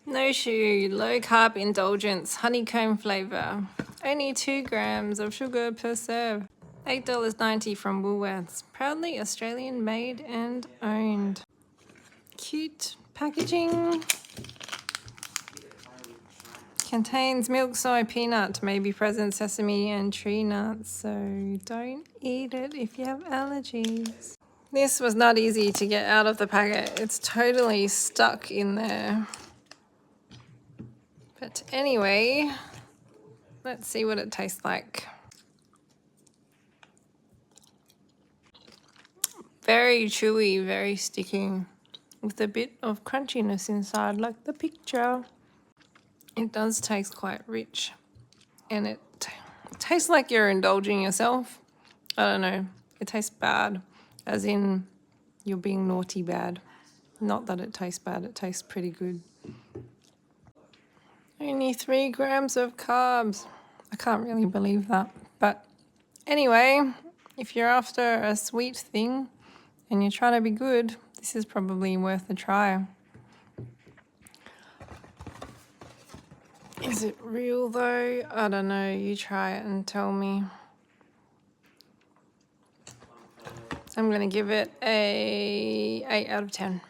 Noshu low carb indulgence honeycomb flavor. Only 2 grams of sugar per serve. $8.90 from Woolworths. Proudly Australian made and owned. Cute packaging. Contains milk, soy, peanut, maybe present sesame and tree nuts, so don't eat it if you have allergies. This was not easy to get out of the packet. It's totally stuck in there. But anyway, let's see what it tastes like. Very chewy, very sticky, with a bit of crunchiness inside, like the picture. It does taste quite rich, and it tastes like you're indulging yourself. I don't know, it tastes bad, as in you're being naughty bad. Not that it tastes bad, it tastes pretty good. Only 3 grams of carbs. I can't really believe that. But anyway, if you're after a sweet thing and you're trying to be good, this is probably worth a try. Is it real though? I don't know. You try it and tell me. I'm going to give it a 8 out of 10.